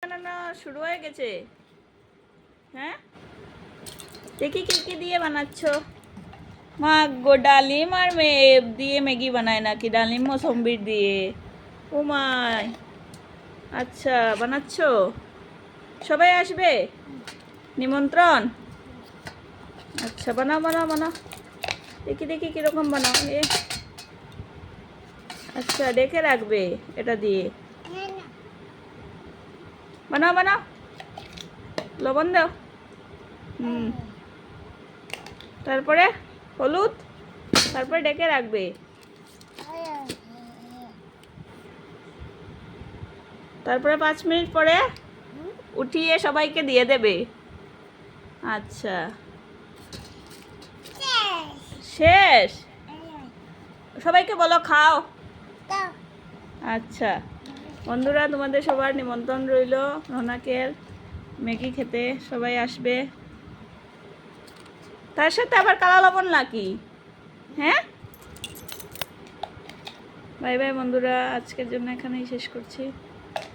বানানো শুরু হয়ে গেছে। হ্যাঁ, দেখি কি কি দিয়ে বানাচ্ছ। মা গো, ডালিম আর দিয়ে ম্যাগি বানায় নাকি? ডালিম মৌসম্বির দিয়ে? ও মাই, আচ্ছা বানাচ্ছ। সবাই আসবে নিমন্ত্রণ? আচ্ছা বানাও বানাও বানাও, দেখি দেখি কিরকম বানাও। আচ্ছা ডেকে রাখবে এটা দিয়ে। বানাও বানাও, লবণ দাও। তারপরে হলুদ, তারপরে ডেকে রাখবে। তারপরে 5 মিনিট পরে উঠিয়ে সবাইকে দিয়ে দেবে। আচ্ছা, শেষ? সবাইকে বলো খাও। আচ্ছা বন্ধুরা, তোমাদের সবার নিমন্ত্রণ রইল রৌনকের ম্যাগি খেতে। সবাই আসবে, তার সাথে আবার কালা লবণ নাকি? হ্যাঁ, বাই বাই বন্ধুরা, আজকের জন্য এখানেই শেষ করছি।